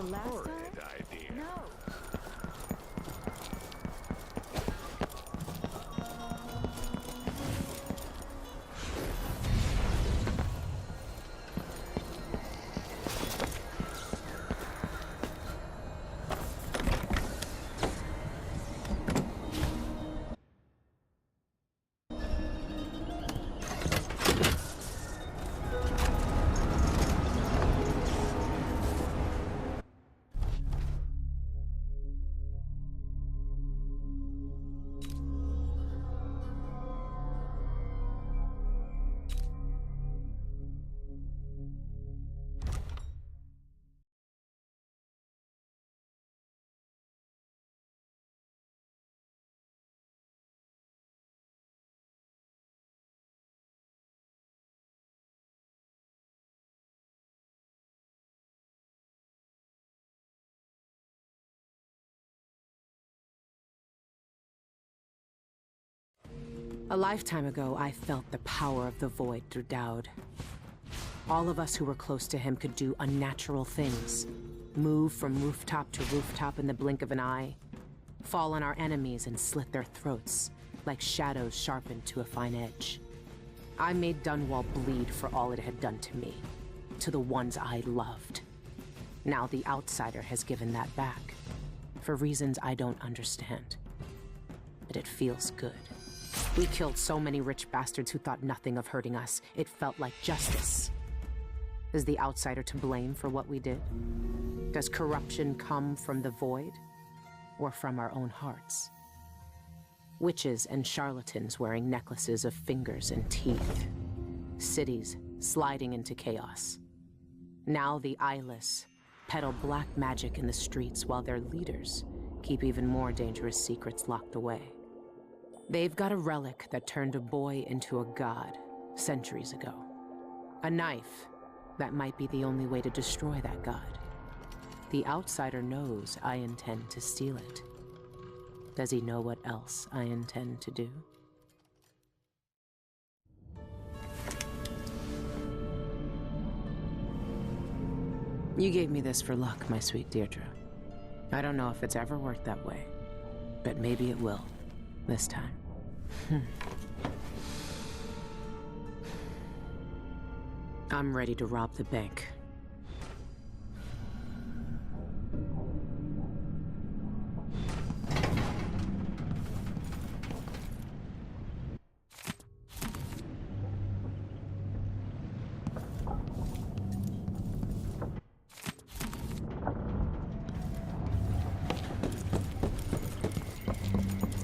the last Horrid time? idea. No. A lifetime ago, I felt the power of the Void through Dowd. All of us who were close to him could do unnatural things. Move from rooftop to rooftop in the blink of an eye. Fall on our enemies and slit their throats, like shadows sharpened to a fine edge. I made Dunwall bleed for all it had done to me, to the ones I loved. Now the Outsider has given that back, for reasons I don't understand. But it feels good. We killed so many rich bastards who thought nothing of hurting us. It felt like justice. Is the Outsider to blame for what we did? Does corruption come from the Void, or from our own hearts? Witches and charlatans wearing necklaces of fingers and teeth. Cities sliding into chaos. Now the eyeless peddle black magic in the streets while their leaders keep even more dangerous secrets locked away. They've got a relic that turned a boy into a god centuries ago. A knife that might be the only way to destroy that god. The Outsider knows I intend to steal it. Does he know what else I intend to do? You gave me this for luck, my sweet Deirdre. I don't know if it's ever worked that way, but maybe it will, this time. I'm ready to rob the bank.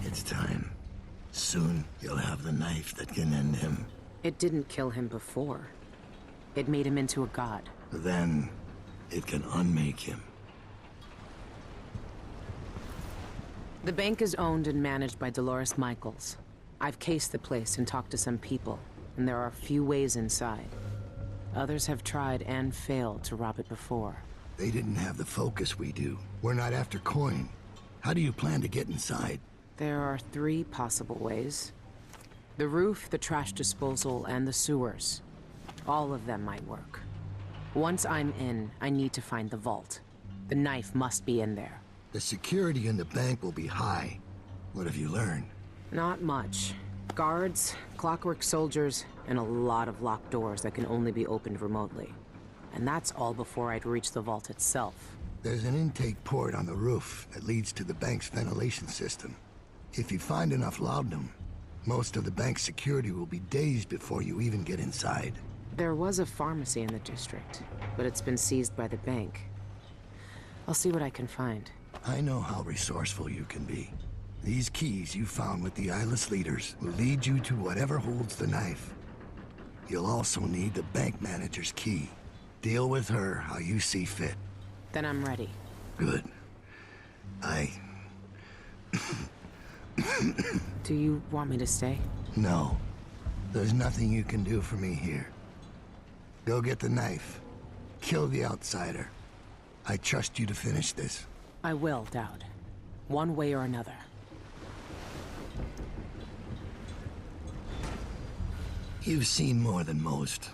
It's time. Soon, you'll have the knife that can end him. It didn't kill him before. It made him into a god. Then, it can unmake him. The bank is owned and managed by Dolores Michaels. I've cased the place and talked to some people, and there are few ways inside. Others have tried and failed to rob it before. They didn't have the focus we do. We're not after coin. How do you plan to get inside? There are 3 possible ways. The roof, the trash disposal, and the sewers. All of them might work. Once I'm in, I need to find the vault. The knife must be in there. The security in the bank will be high. What have you learned? Not much. Guards, clockwork soldiers, and a lot of locked doors that can only be opened remotely. And that's all before I'd reach the vault itself. There's an intake port on the roof that leads to the bank's ventilation system. If you find enough laudanum, most of the bank's security will be dazed before you even get inside. There was a pharmacy in the district, but it's been seized by the bank. I'll see what I can find. I know how resourceful you can be. These keys you found with the eyeless leaders will lead you to whatever holds the knife. You'll also need the bank manager's key. Deal with her how you see fit. Then I'm ready. Good. Do you want me to stay? No. There's nothing you can do for me here. Go get the knife. Kill the Outsider. I trust you to finish this. I will, Dowd. One way or another. You've seen more than most.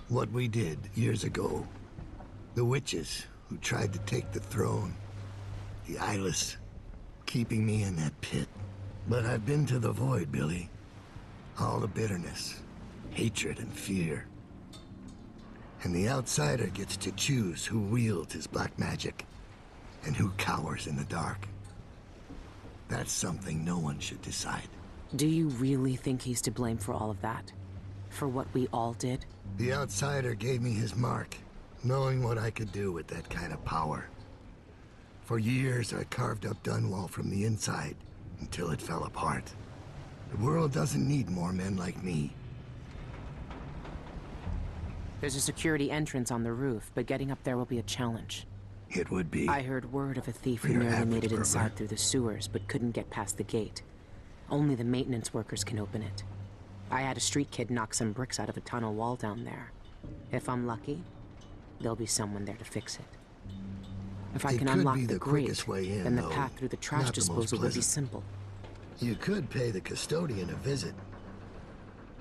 What we did years ago. The witches, who tried to take the throne. The eyeless, keeping me in that pit. But I've been to the void, Billy. All the bitterness, hatred, and fear. And the outsider gets to choose who wields his black magic and who cowers in the dark. That's something no one should decide. Do you really think he's to blame for all of that? For what we all did? The outsider gave me his mark, knowing what I could do with that kind of power. For years, I carved up Dunwall from the inside until it fell apart. The world doesn't need more men like me. There's a security entrance on the roof, but getting up there will be a challenge. It would be. I heard word of a thief For who your nearly average made it burglar. inside through the sewers, but couldn't get past the gate. Only the maintenance workers can open it. I had a street kid knock some bricks out of a tunnel wall down there. If I'm lucky, there'll be someone there to fix it. If I It can could unlock be the the grate, quickest way in, then the though path through the trash not the most disposal will be pleasant. simple. You could pay the custodian a visit.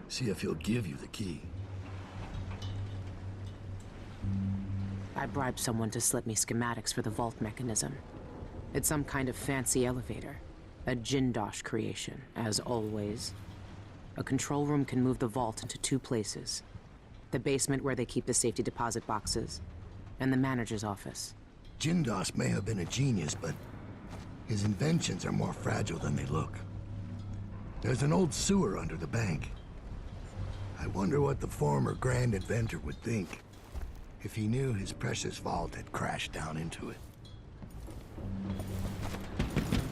See if he'll give you the key. I bribed someone to slip me schematics for the vault mechanism. It's some kind of fancy elevator. A Jindosh creation, as always. A control room can move the vault into two places. The basement where they keep the safety deposit boxes, and the manager's office. Jindos may have been a genius, but his inventions are more fragile than they look. There's an old sewer under the bank. I wonder what the former grand inventor would think if he knew his precious vault had crashed down into it.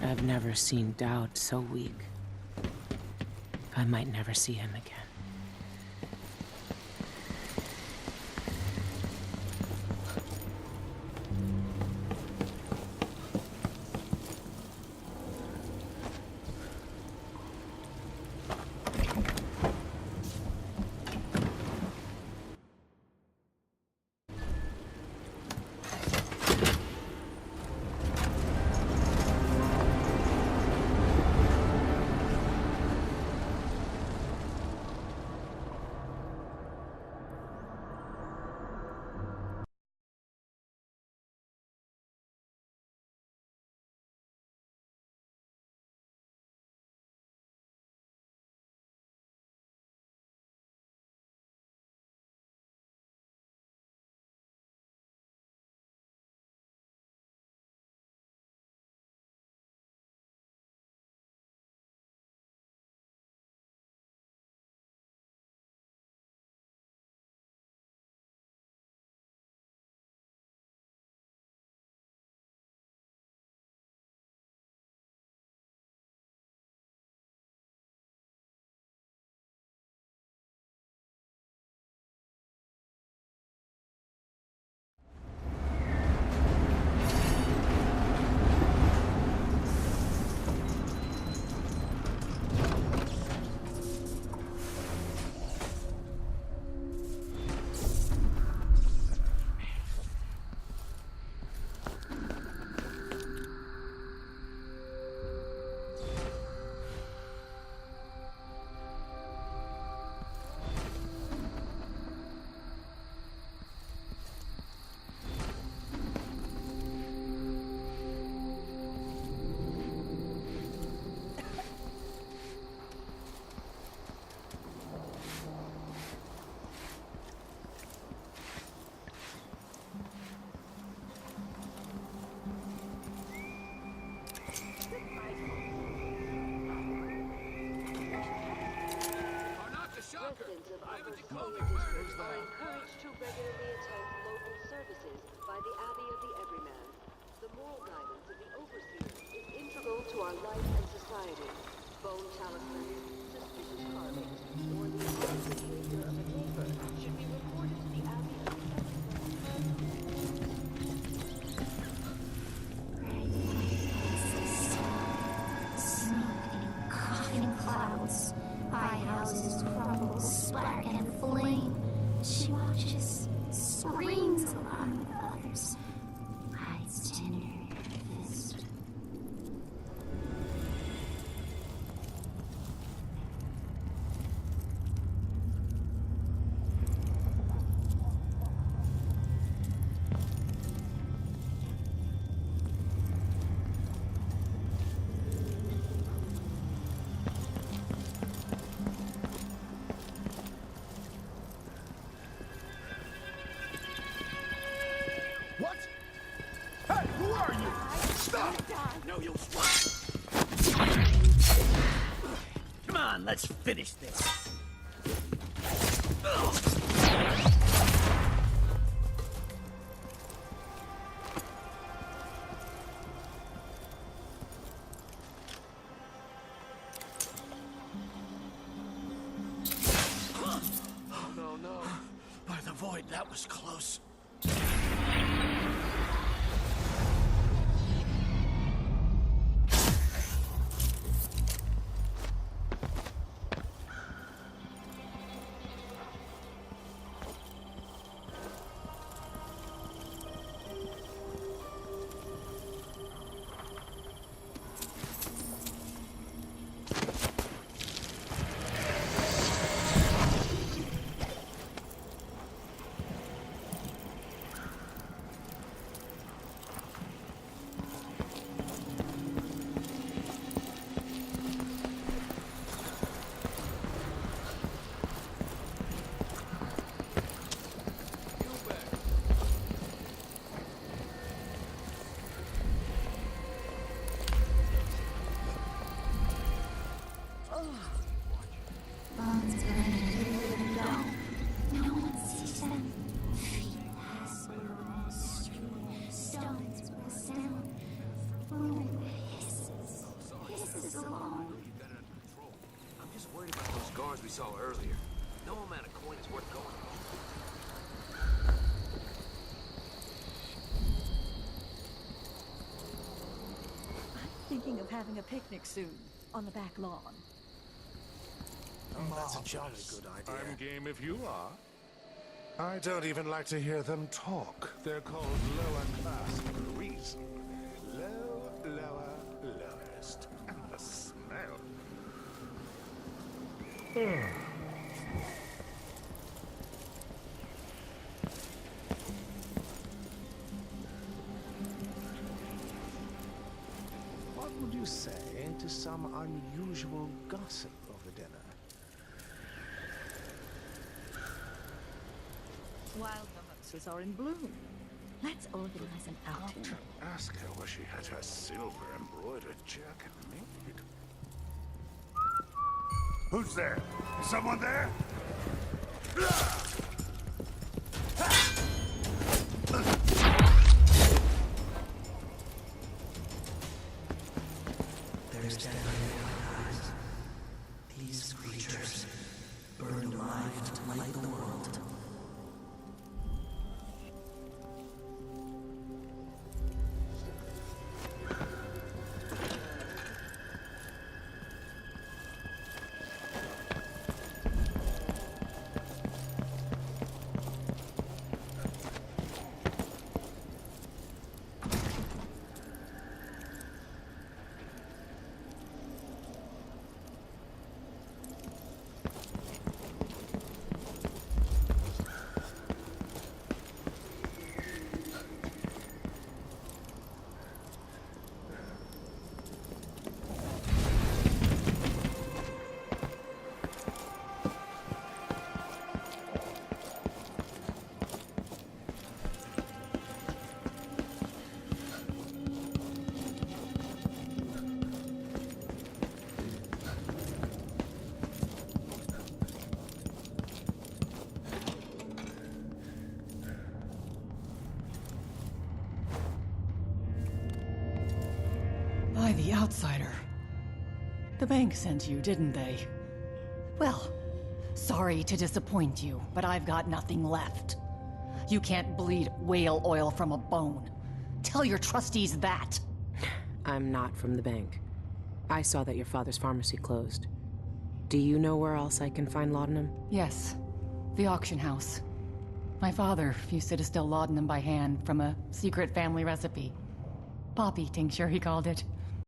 I've never seen Dowd so weak. I might never see him again. Residents of Upper School District are encouraged to regularly attend local services by the Abbey of the Everyman. The moral guidance of the Overseer is integral to our life and society. Bone talismans, suspicious carvings, or the odd behavior of a neighbor should be reported to the Abbey of the Smoke and coughing clouds. High houses crumble, splatter and flame. She watches, screams along with others, hides tender in her fist. No use. Come on, let's finish this. No. By the void, that was close. Bones blended into the dome. No one sees them. Feet pass through street. Stones press down. Room hisses along. I'm just worried about those guards we saw earlier. No amount of coin is worth going for. I'm thinking of having a picnic soon, on the back lawn. Oh, that's a jolly good idea. I'm game if you are. I don't even like to hear them talk. They're called lower class for a reason. Low, lower, lowest. And the smell. What would you say to some unusual gossip over dinner? Wild mimosas are in bloom. Let's organize an outing. Ask her where she had her silver embroidered jerkin made. Who's there? Is someone there? There's death in their eyes. These creatures burned alive to light the world. By the outsider. The bank sent you, didn't they? Well, sorry to disappoint you, but I've got nothing left. You can't bleed whale oil from a bone. Tell your trustees that. I'm not from the bank. I saw that your father's pharmacy closed. Do you know where else I can find laudanum? Yes, the auction house. My father used to distill laudanum by hand from a secret family recipe. Poppy tincture, he called it.